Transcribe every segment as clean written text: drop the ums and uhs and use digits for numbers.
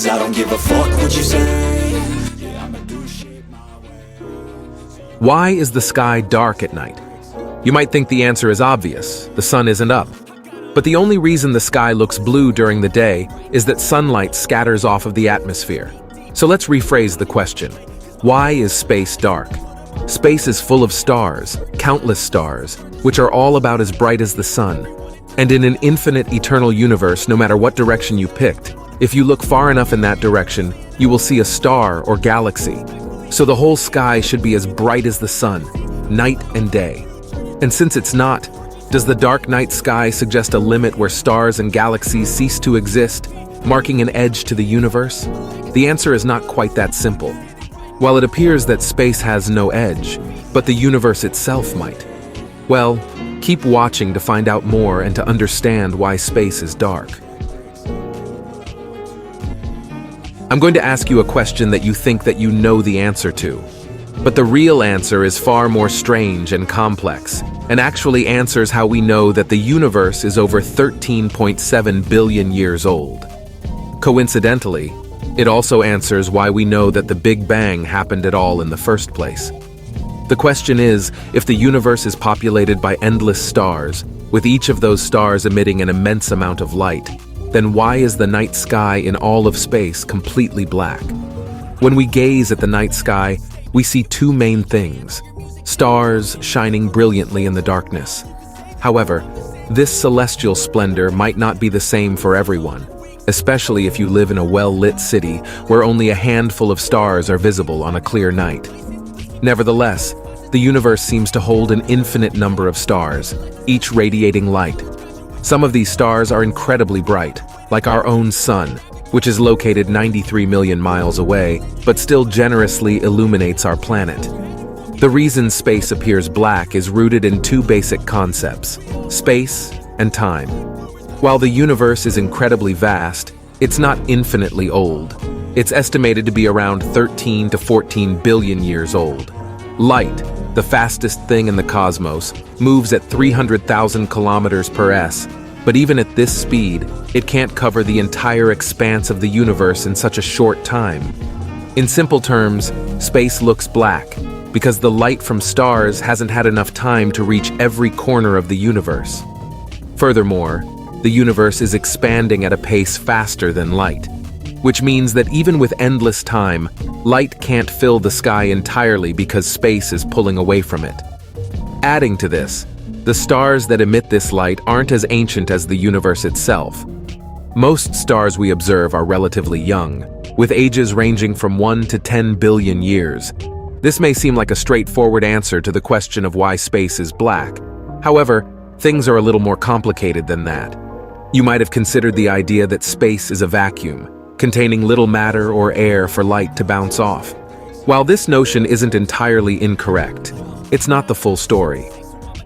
'cause I don't give a fuck what you say. Yeah, I'ma do shit my way. Why is the sky dark at night? You might think the answer is obvious. The sun isn't up. But the only reason the sky looks blue during the day is that sunlight scatters off of the atmosphere. So let's rephrase the question. Why is space dark? Space is full of stars, countless stars, which are all about as bright as the sun. And in an infinite eternal universe, no matter what direction you picked, if you look far enough in that direction, you will see a star or galaxy. So the whole sky should be as bright as the sun, night and day. And since it's not, does the dark night sky suggest a limit where stars and galaxies cease to exist, marking an edge to the universe? The answer is not quite that simple. While it appears that space has no edge, but the universe itself might. Well, keep watching to find out more and to understand why space is dark. I'm going to ask you a question that you think that you know the answer to. But the real answer is far more strange and complex, and actually answers how we know that the universe is over 13.7 billion years old. Coincidentally, it also answers why we know that the Big Bang happened at all in the first place. The question is, if the universe is populated by endless stars, with each of those stars emitting an immense amount of light, then why is the night sky in all of space completely black? When we gaze at the night sky, we see two main things: stars shining brilliantly in the darkness. However, this celestial splendor might not be the same for everyone, especially if you live in a well-lit city where only a handful of stars are visible on a clear night. Nevertheless, the universe seems to hold an infinite number of stars, each radiating light. Some of these stars are incredibly bright, like our own sun, which is located 93 million miles away, but still generously illuminates our planet. The reason space appears black is rooted in two basic concepts: space and time. While the universe is incredibly vast, it's not infinitely old. It's estimated to be around 13 to 14 billion years old. Light, the fastest thing in the cosmos, moves at 300,000 kilometers per s, but even at this speed, it can't cover the entire expanse of the universe in such a short time. In simple terms, space looks black because the light from stars hasn't had enough time to reach every corner of the universe. Furthermore, the universe is expanding at a pace faster than light, which means that even with endless time, light can't fill the sky entirely because space is pulling away from it. Adding to this, the stars that emit this light aren't as ancient as the universe itself. Most stars we observe are relatively young, with ages ranging from 1 to 10 billion years. This may seem like a straightforward answer to the question of why space is black. However, things are a little more complicated than that. You might have considered the idea that space is a vacuum, containing little matter or air for light to bounce off. While this notion isn't entirely incorrect, it's not the full story.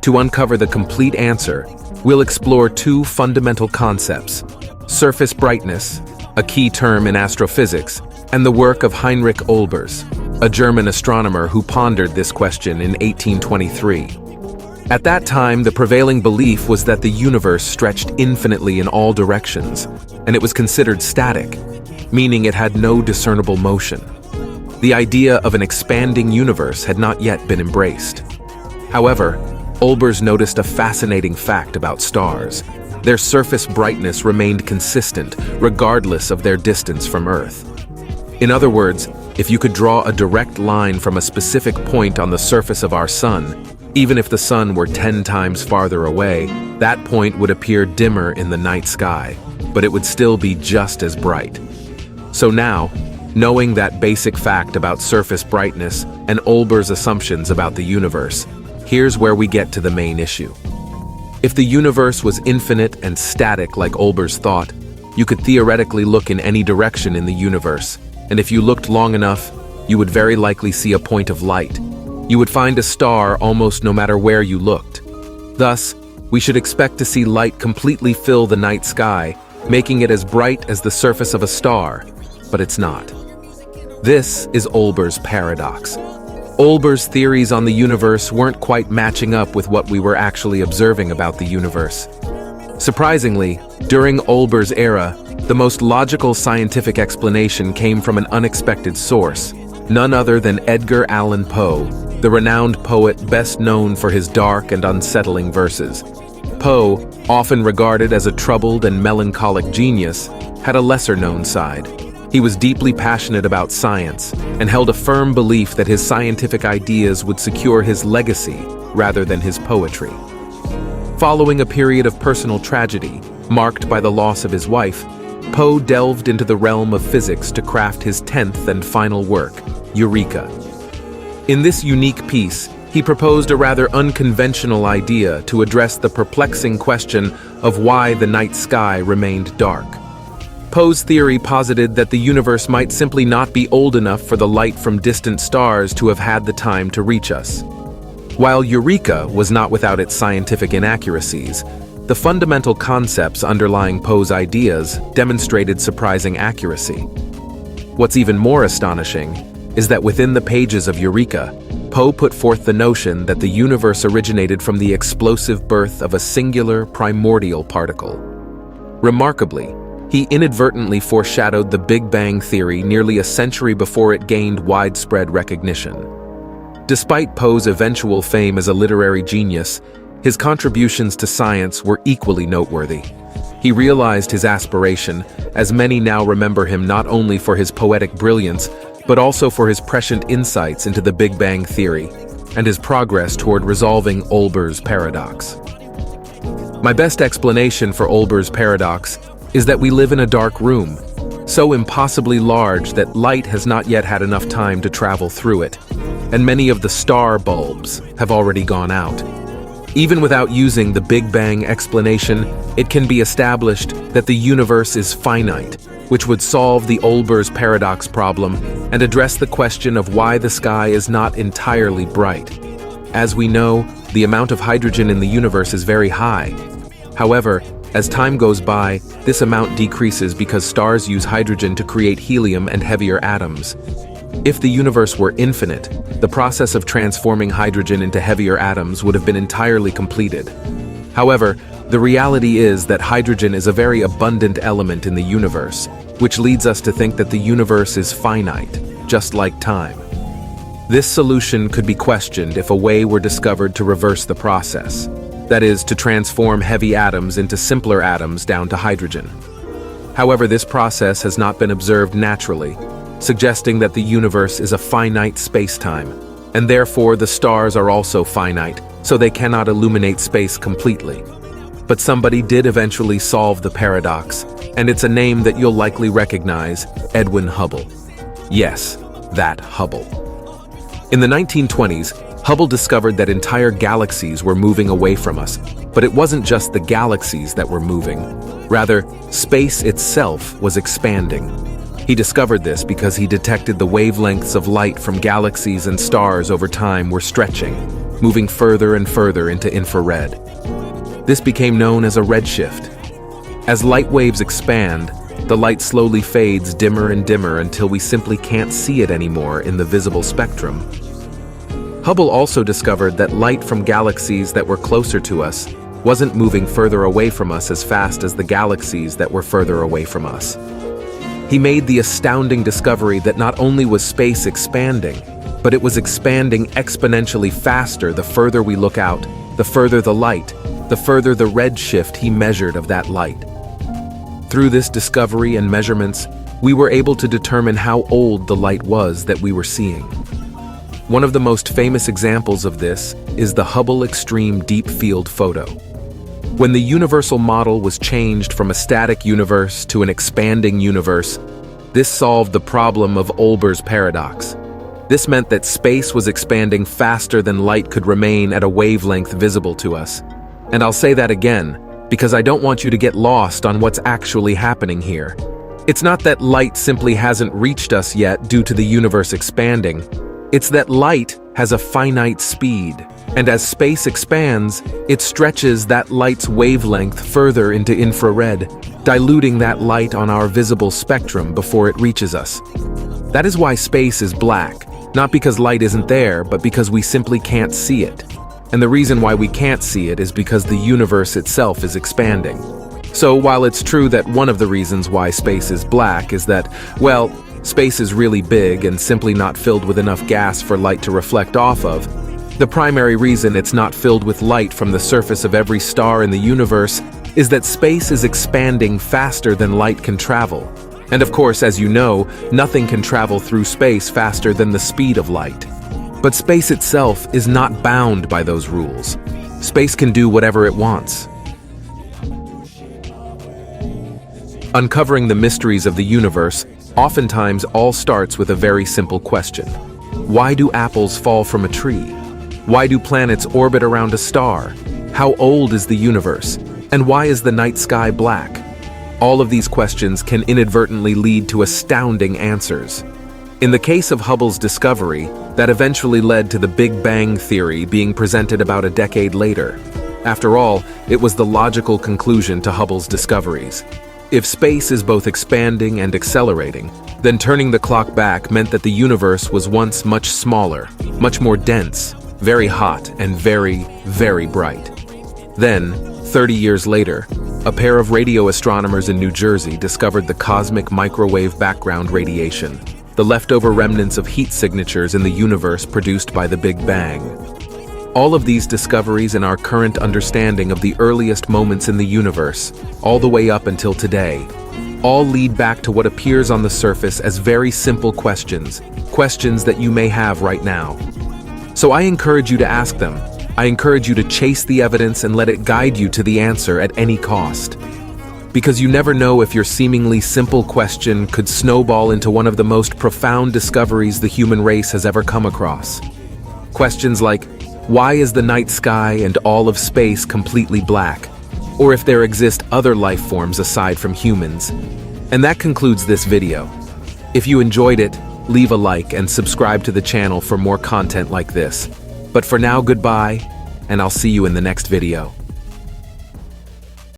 To uncover the complete answer, we'll explore two fundamental concepts: surface brightness, a key term in astrophysics, and the work of Heinrich Olbers, a German astronomer who pondered this question in 1823. At that time, the prevailing belief was that the universe stretched infinitely in all directions, and it was considered static, meaning it had no discernible motion. The idea of an expanding universe had not yet been embraced. However, Olbers noticed a fascinating fact about stars. Their surface brightness remained consistent, regardless of their distance from Earth. In other words, if you could draw a direct line from a specific point on the surface of our sun, even if the sun were 10 times farther away, that point would appear dimmer in the night sky, but it would still be just as bright. So now, knowing that basic fact about surface brightness and Olbers' assumptions about the universe, here's where we get to the main issue. If the universe was infinite and static like Olbers thought, you could theoretically look in any direction in the universe, and if you looked long enough, you would very likely see a point of light. You would find a star almost no matter where you looked. Thus, we should expect to see light completely fill the night sky, making it as bright as the surface of a star, but it's not. This is Olbers' paradox. Olbers' theories on the universe weren't quite matching up with what we were actually observing about the universe. Surprisingly, during Olber's era, the most logical scientific explanation came from an unexpected source, none other than Edgar Allan Poe, the renowned poet best known for his dark and unsettling verses. Poe, often regarded as a troubled and melancholic genius, had a lesser-known side. He was deeply passionate about science and held a firm belief that his scientific ideas would secure his legacy rather than his poetry. Following a period of personal tragedy, marked by the loss of his wife, Poe delved into the realm of physics to craft his 10th and final work, Eureka. In this unique piece, he proposed a rather unconventional idea to address the perplexing question of why the night sky remained dark. Poe's theory posited that the universe might simply not be old enough for the light from distant stars to have had the time to reach us. While Eureka was not without its scientific inaccuracies, the fundamental concepts underlying Poe's ideas demonstrated surprising accuracy. What's even more astonishing is that within the pages of Eureka, Poe put forth the notion that the universe originated from the explosive birth of a singular primordial particle. Remarkably, he inadvertently foreshadowed the Big Bang theory nearly a century before it gained widespread recognition. Despite Poe's eventual fame as a literary genius, his contributions to science were equally noteworthy. He realized his aspiration, as many now remember him not only for his poetic brilliance, but also for his prescient insights into the Big Bang theory and his progress toward resolving Olber's paradox. My best explanation for Olber's paradox is that we live in a dark room, so impossibly large that light has not yet had enough time to travel through it, and many of the star bulbs have already gone out. Even without using the Big Bang explanation, it can be established that the universe is finite, which would solve the Olber's paradox problem and address the question of why the sky is not entirely bright. As we know, the amount of hydrogen in the universe is very high. However, as time goes by, this amount decreases because stars use hydrogen to create helium and heavier atoms. If the universe were infinite, the process of transforming hydrogen into heavier atoms would have been entirely completed. However, the reality is that hydrogen is a very abundant element in the universe, which leads us to think that the universe is finite, just like time. This solution could be questioned if a way were discovered to reverse the process, that is, to transform heavy atoms into simpler atoms down to hydrogen. However, this process has not been observed naturally, suggesting that the universe is a finite space-time, and therefore the stars are also finite, so they cannot illuminate space completely. But somebody did eventually solve the paradox, and it's a name that you'll likely recognize, Edwin Hubble. Yes, that Hubble. In the 1920s, Hubble discovered that entire galaxies were moving away from us, but it wasn't just the galaxies that were moving. Rather, space itself was expanding. He discovered this because he detected the wavelengths of light from galaxies and stars over time were stretching, moving further and further into infrared. This became known as a redshift. As light waves expand, the light slowly fades dimmer and dimmer until we simply can't see it anymore in the visible spectrum. Hubble also discovered that light from galaxies that were closer to us wasn't moving further away from us as fast as the galaxies that were further away from us. He made the astounding discovery that not only was space expanding, but it was expanding exponentially faster the further we look out, the further the light, the further the redshift he measured of that light. Through this discovery and measurements, we were able to determine how old the light was that we were seeing. One of the most famous examples of this is the Hubble Extreme Deep Field photo. When the universal model was changed from a static universe to an expanding universe, this solved the problem of Olber's paradox. This meant that space was expanding faster than light could remain at a wavelength visible to us. And I'll say that again, because I don't want you to get lost on what's actually happening here. It's not that light simply hasn't reached us yet due to the universe expanding. It's that light has a finite speed, and as space expands, it stretches that light's wavelength further into infrared, diluting that light on our visible spectrum before it reaches us. That is why space is black, not because light isn't there, but because we simply can't see it. And the reason why we can't see it is because the universe itself is expanding. So while it's true that one of the reasons why space is black is that, well, space is really big and simply not filled with enough gas for light to reflect off of, the primary reason it's not filled with light from the surface of every star in the universe is that space is expanding faster than light can travel. And of course, as you know, nothing can travel through space faster than the speed of light. But space itself is not bound by those rules. Space can do whatever it wants. Uncovering the mysteries of the universe oftentimes all starts with a very simple question. Why do apples fall from a tree? Why do planets orbit around a star? How old is the universe? And why is the night sky black? All of these questions can inadvertently lead to astounding answers. In the case of Hubble's discovery, that eventually led to the Big Bang theory being presented about a decade later. After all, it was the logical conclusion to Hubble's discoveries. If space is both expanding and accelerating, then turning the clock back meant that the universe was once much smaller, much more dense, very hot, and very, very bright. Then, 30 years later, a pair of radio astronomers in New Jersey discovered the cosmic microwave background radiation, the leftover remnants of heat signatures in the universe produced by the Big Bang. All of these discoveries and our current understanding of the earliest moments in the universe, all the way up until today, all lead back to what appears on the surface as very simple questions that you may have right now. So I encourage you to ask them. I encourage you to chase the evidence and let it guide you to the answer at any cost. Because you never know if your seemingly simple question could snowball into one of the most profound discoveries the human race has ever come across. Questions like, why is the night sky and all of space completely black? Or if there exist other life forms aside from humans. And that concludes this video. If you enjoyed it, leave a like and subscribe to the channel for more content like this. But for now, goodbye, and I'll see you in the next video.